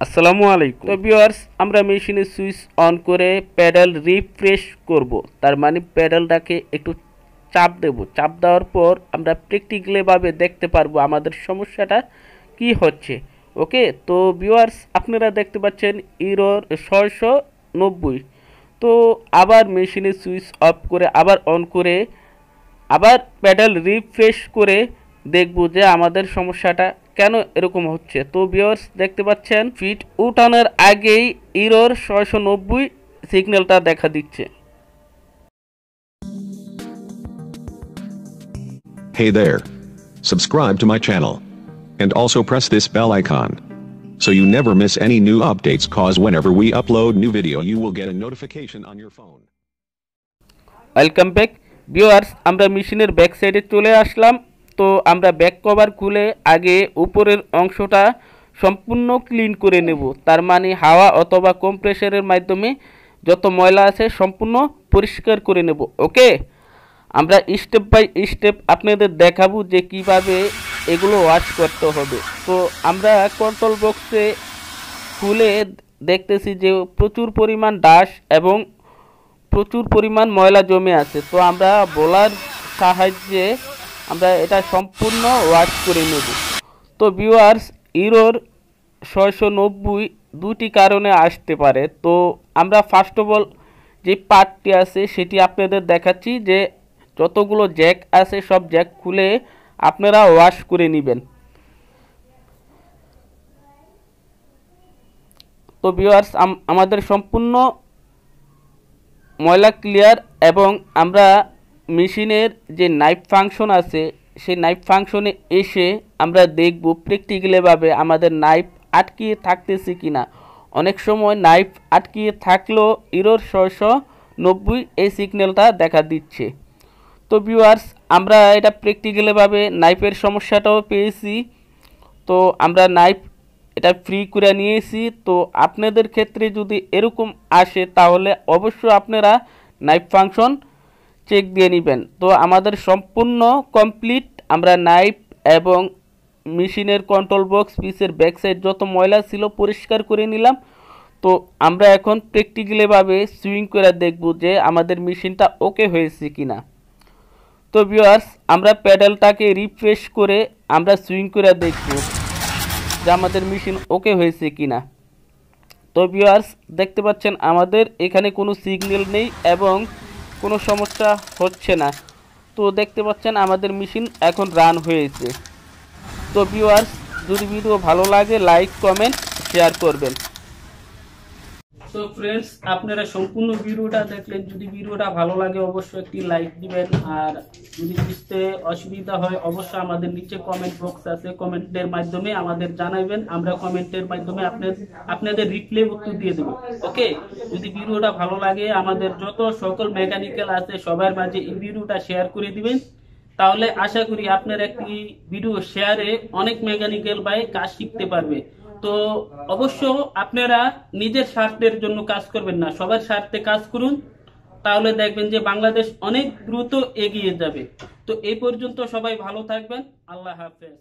আসসালামু আলাইকুম। তো ভিউয়ার্স, আমরা মেশিনের সুইচ অন করে প্যাডেল রিফ্রেশ করব। তার মানে প্যাডেলটাকে একটু চাপ দেব। চাপ দেওয়ার পর আমরা প্র্যাকটিক্যালিভাবে দেখতে পারবো আমাদের সমস্যাটা কি হচ্ছে। ওকে, তো ভিউয়ার্স আপনারা দেখতে পাচ্ছেন এরর 690। তো আবার মেশিনের সুইচ অফ করে আবার অন করে আবার প্যাডেল রিফ্রেশ করে দেখব যে আমাদের সমস্যাটা কেন এরকম হচ্ছে। তো ভিউয়ার্স দেখতে পাচ্ছেন ফিট উঠানোর আগেই এরর 690 সিগন্যালটা দেখা দিচ্ছে। Hey there. Subscribe to my channel. And also press this bell icon. So you never miss any new updates, cause whenever we upload new video you will get a notification on your phone. Welcome back viewers, আমরা মেশিনের back সাইডে চলে আসলাম। তো আমরা back cover খুলে আগে উপরের অংশটা সম্পূর্ণ ক্লিন করে নেব। তার মানে হাওয়া অথবা কম্প্রেসারের মাধ্যমে যত ময়লা আছে সম্পূর্ণ পরিষ্কার করে নেব। ওকে, আমরা স্টেপ বাই স্টেপ আপনাদের দেখাবো যে কিভাবে এগুলো ওয়াশ করতে হবে। তো আমরা কন্ট্রোল বক্সে খুলে দেখতেছি যে প্রচুর পরিমাণ ডাস্ট এবং প্রচুর পরিমাণ ময়লা জমে আছে। তো আমরা বোলার সাহায্যে আমরা এটা সম্পূর্ণ ওয়াশ করে নেব। তো ভিউয়ার্স, এরর 690 দুটি কারণে আসতে পারে। তো আমরা ফার্স্ট অফ অল যে পার্টটি আছে সেটি আপনাদের দেখাচ্ছি, যে যতগুলো জ্যাক আছে সব জ্যাক খুলে আপনারা ওয়াশ করে নেবেন। তো ভিউয়ার্স, আমাদের সম্পূর্ণ ময়লা ক্লিয়ার এবং আমরা মেশিনের যে নাইফ ফাংশন আছে সেই নাইফ ফাংশনে এসে আমরা দেখব প্র্যাকটিক্যালিভাবে আমাদের নাইফ আটকিয়ে থাকতেছে কিনা। অনেক সময় নাইফ আটকিয়ে থাকলেও এরর 690 এই সিগন্যালটা দেখা দিচ্ছে। তো ভিউয়ার্স, আমরা এটা প্র্যাকটিক্যালিভাবে নাইফের সমস্যাটাও পেয়েছি। তো আমরা নাইফ এটা ফ্রি করে নিয়েছি। তো আপনাদের ক্ষেত্রে যদি এরকম আসে তাহলে অবশ্যই আপনারা নাইফ ফাংশন চেক দিয়ে নেবেন। তো আমাদের সম্পূর্ণ কমপ্লিট, আমরা নাইফ এবং মেশিনের কন্ট্রোল বক্স পিসের ব্যাক সাইড যত ময়লা ছিল পরিষ্কার করে নিলাম। তো আমরা এখন প্র্যাকটিক্যালিভাবে সুইং করে দেখব যে আমাদের মেশিনটা ওকে হয়েছে কিনা। তো ভিউয়ার্স, আমরা প্যাডেলটাকে রিফ্রেশ করে আমরা সুইং করে দেখব যে আমাদের মেশিন ওকে হয়েছে কিনা। তো ভিউয়ার্স দেখতে পাচ্ছেন আমাদের এখানে কোনো সিগন্যাল নেই এবং কোনো সমস্যা হচ্ছে না। তো দেখতে পাচ্ছেন আমাদের মেশিন এখন রান হয়েছে। তো ভিউয়ার্স, যদি ভিডিও ভালো লাগে লাইক কমেন্ট শেয়ার করবেন। তো ফ্রেন্ডস, আপনারা সম্পূর্ণ ভিডিওটা দেখলেন। যদি ভিডিওটা ভালো লাগে অবশ্যই একটি লাইক দিবেন, আর যদি বুঝতে অসুবিধা হয় অবশ্যই আমাদের নিচে কমেন্ট বক্স আছে, কমেন্টের মাধ্যমে আমাদের জানাবেন। আমরা কমেন্টের মাধ্যমে আপনাদের রিপ্লাই উত্তর দিয়ে দেব। ওকে, যদি ভিডিওটা ভালো লাগে আমাদের যত সকল মেকানিক্যাল আছে সবার মাঝে এই ভিডিওটা শেয়ার করে দিবেন। তাহলে আশা করি আপনার একটি ভিডিও শেয়ারে অনেক মেকানিক্যাল ভাই কাজ শিখতে পারবে। তো অবশ্য আপনারা নিজের স্বার্থের জন্য কাজ করবেন না, সবার স্বার্থে কাজ করুন, তাহলে দেখবেন যে বাংলাদেশ অনেক দ্রুত এগিয়ে যাবে। তো এই পর্যন্ত সবাই ভালো থাকবেন। আল্লাহ হাফেজ।